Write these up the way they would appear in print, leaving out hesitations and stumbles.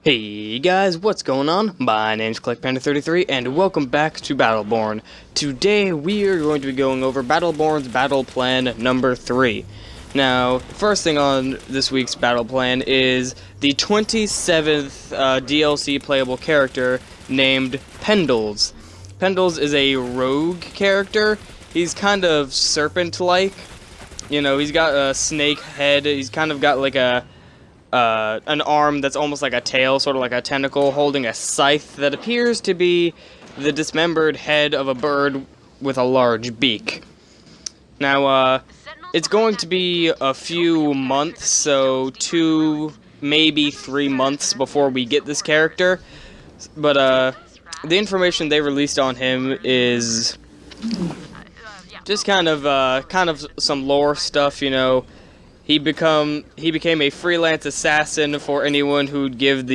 Hey guys, what's going on? My name's ClickPanda33 and welcome back to Battleborn. Today we are going to be going over Battleborn's Battle Plan number 3. Now, first thing on this week's Battle Plan is the 27th DLC playable character named Pendles. Pendles is a rogue character. He's kind of serpent-like. You know, he's got a snake head. He's kind of got like an arm that's almost like a tail, sort of like a tentacle, holding a scythe that appears to be the dismembered head of a bird with a large beak. Now, it's going to be a few months, so 2, maybe 3 months before we get this character, but, the information they released on him is just kind of some lore stuff, you know. He became a freelance assassin for anyone who'd give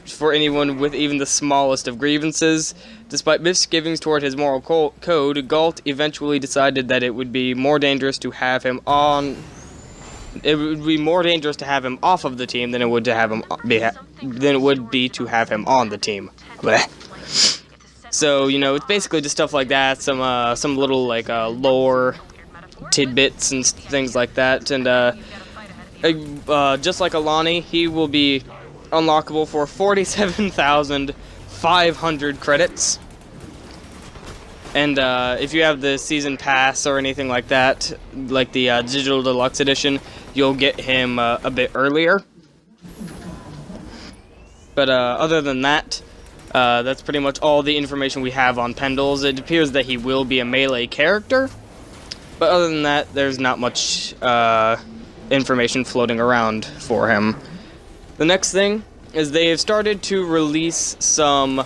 for anyone with even the smallest of grievances. Despite misgivings toward his moral code, Galt eventually decided that it would be more dangerous to have him on. It would be more dangerous to have him off of the team than it would to have him to have him on the team. Blech. So you know, it's basically just stuff like that. Some little like lore tidbits and things like that, and just like Alani, he will be unlockable for 47,500 credits. And if you have the season pass or anything like that, like the digital deluxe edition, you'll get him a bit earlier. But other than that, that's pretty much all the information we have on Pendles. It appears that he will be a melee character. But other than that, there's not much information floating around for him. The next thing is they have started to release some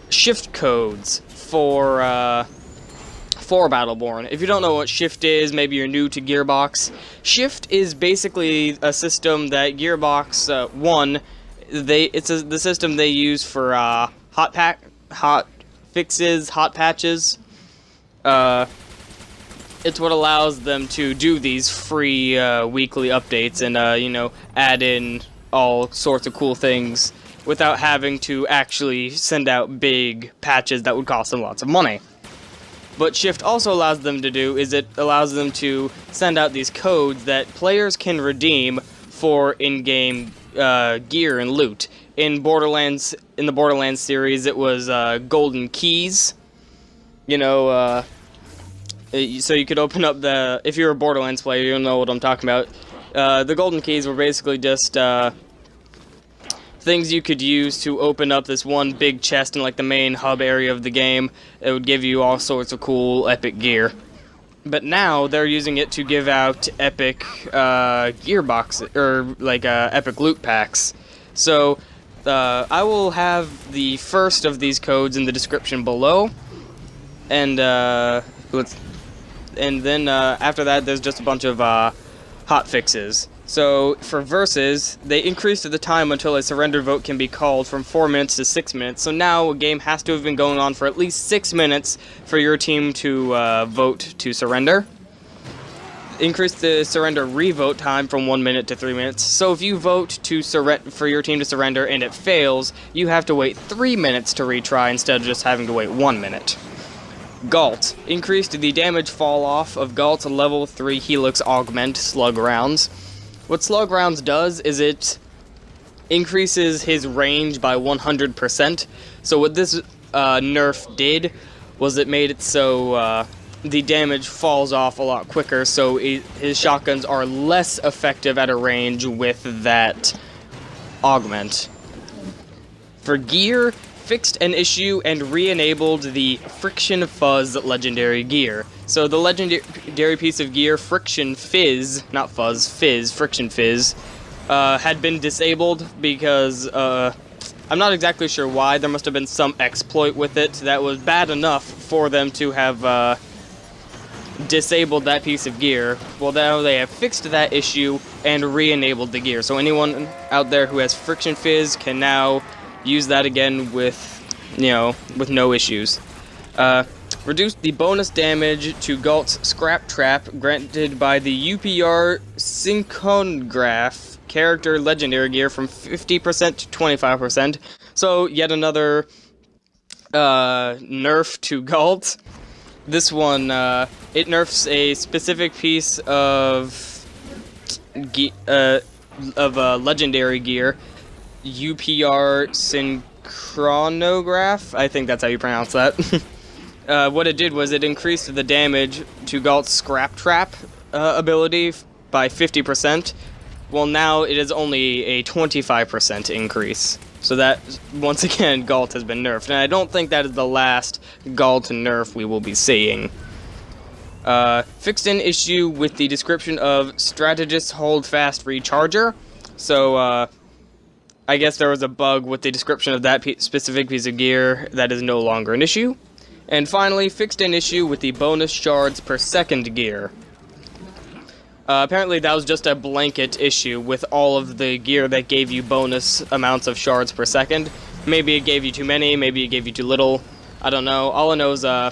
shift codes for Battleborn. If you don't know what shift is, maybe you're new to Gearbox. Shift is basically a system that Gearbox 1, the system they use for hot fixes, hot patches. It's what allows them to do these free weekly updates and, you know, add in all sorts of cool things without having to actually send out big patches that would cost them lots of money. What Shift also allows them to do is it allows them to send out these codes that players can redeem for in-game gear and loot. In the Borderlands series, it was golden keys. You know, so you could open up if you're a Borderlands player, you'll know what I'm talking about. The golden keys were basically just things you could use to open up this one big chest in like the main hub area of the game. It would give you all sorts of cool epic gear. But now they're using it to give out epic gearbox or like epic loot packs. So I will have the first of these codes in the description below, and then after that, there's just a bunch of hot fixes. So for versus, they increased the time until a surrender vote can be called from 4 minutes to 6 minutes. So now a game has to have been going on for at least 6 minutes for your team to vote to surrender. Increased the surrender revote time from 1 minute to 3 minutes. So if you vote for your team to surrender and it fails, you have to wait 3 minutes to retry instead of just having to wait 1 minute. Galt increased the damage fall off of Galt's level 3 Helix Augment Slug Rounds. What Slug Rounds does is it increases his range by 100%. So what this nerf did was it made it so the damage falls off a lot quicker, so his shotguns are less effective at a range with that augment. For gear, fixed an issue and re-enabled the Friction Fuzz legendary gear. So the legendary piece of gear, Friction Fizz, not Fuzz, Fizz, Friction Fizz, had been disabled because, I'm not exactly sure why. There must have been some exploit with it that was bad enough for them to have disabled that piece of gear. Well, now they have fixed that issue and re-enabled the gear. So anyone out there who has Friction Fizz can now use that again with, you know, with no issues. Reduced the bonus damage to Galt's Scrap Trap granted by the UPR Synchronograph character legendary gear from 50% to 25%. So yet another nerf to Galt. This one, it nerfs a specific piece of legendary gear, UPR Synchronograph. I think that's how you pronounce that. What it did was it increased the damage to Galt's Scrap Trap ability by 50%. Well, now it is only a 25% increase. So that, once again, Galt has been nerfed. And I don't think that is the last Galt nerf we will be seeing. Fixed an issue with the description of Strategist Hold Fast Recharger. So, I guess there was a bug with the description of that specific piece of gear that is no longer an issue. And finally, fixed an issue with the bonus shards per second gear. Apparently that was just a blanket issue with all of the gear that gave you bonus amounts of shards per second. Maybe it gave you too many, maybe it gave you too little. I don't know. All I know is, I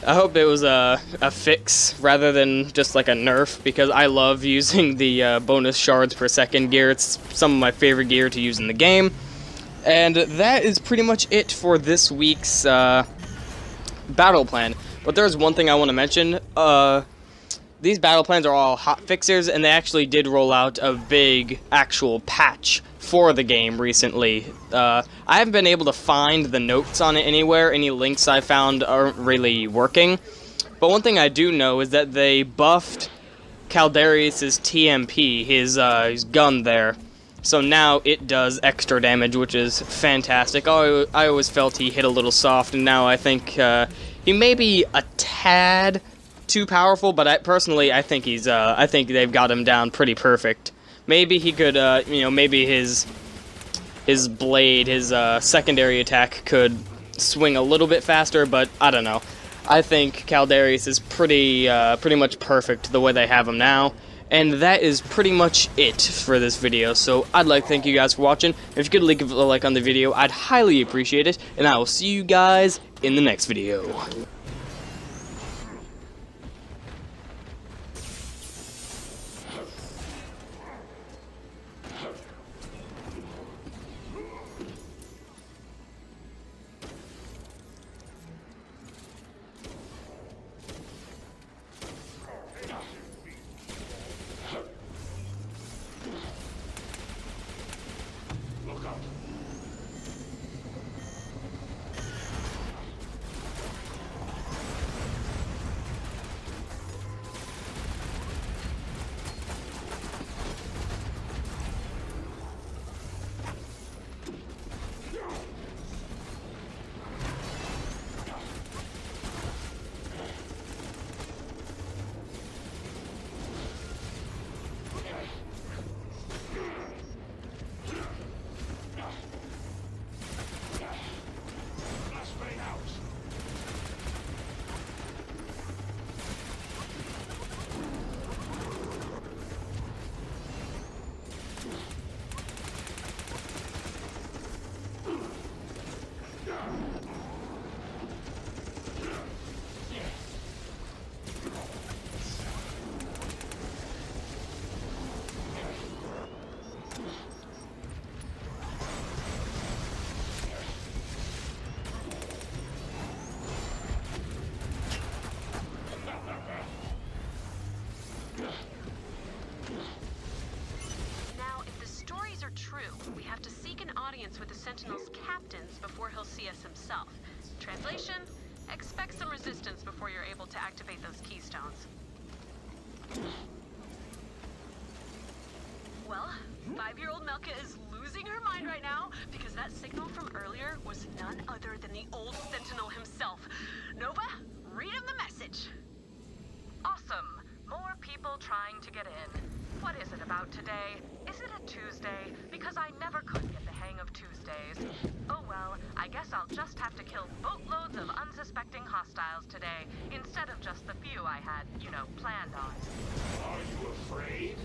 hope it was a fix rather than just like a nerf, because I love using the bonus shards per second gear. It's some of my favorite gear to use in the game. And that is pretty much it for this week's battle plan. But there's one thing I want to mention. These battle plans are all hot fixers, and they actually did roll out a big actual patch for the game recently. I haven't been able to find the notes on it anywhere. Any links I found aren't really working. But one thing I do know is that they buffed Caldarius' TMP, his gun there. So now it does extra damage, which is fantastic. I always felt he hit a little soft, and now I think he may be a tad too powerful, but I think he's I think they've got him down pretty perfect. Maybe he could maybe his blade, his secondary attack could swing a little bit faster, but I don't know. I think Caldarius is pretty much perfect the way they have him now. And that is pretty much it for this video. So I'd like to thank you guys for watching. If you could leave a like on the video, I'd highly appreciate it, and I will see you guys in the next video. We have to seek an audience with the Sentinel's captains before he'll see us himself. Translation: expect some resistance before you're able to activate those keystones. Well, 5-year-old Melka is losing her mind right now because that signal from earlier was none other than the old Sentinel himself. Nova, read him the message. Awesome. More people trying to get in. What is it about today? Is it a Tuesday? Because I never could get the hang of Tuesdays. Oh well, I guess I'll just have to kill boatloads of unsuspecting hostiles today, instead of just the few I had, planned on. Are you afraid?